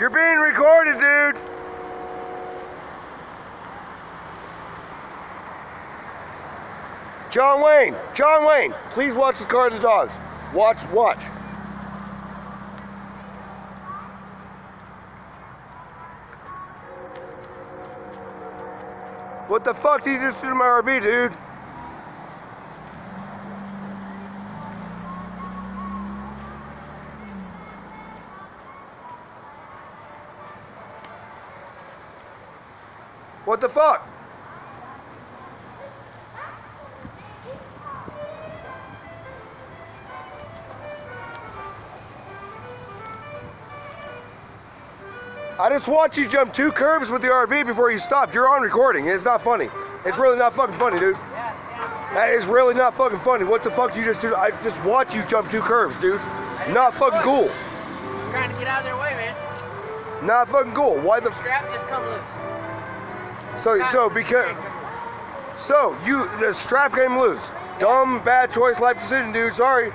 You're being recorded, dude. John Wayne, please watch the car and the dogs. Watch. What the fuck did you just do to my RV, dude? What the fuck? I just watched you jump 2 curbs with the RV before you stopped. You're on recording. It's not funny. It's really not fucking funny, dude. That is really not fucking funny. What the fuck you just do? I just watched you jump 2 curbs, dude. Not fucking cool. I'm trying to get out of their way, man. Not fucking cool. Why the strap just come loose? The strap came loose. Dumb, bad choice, life decision, dude. Sorry.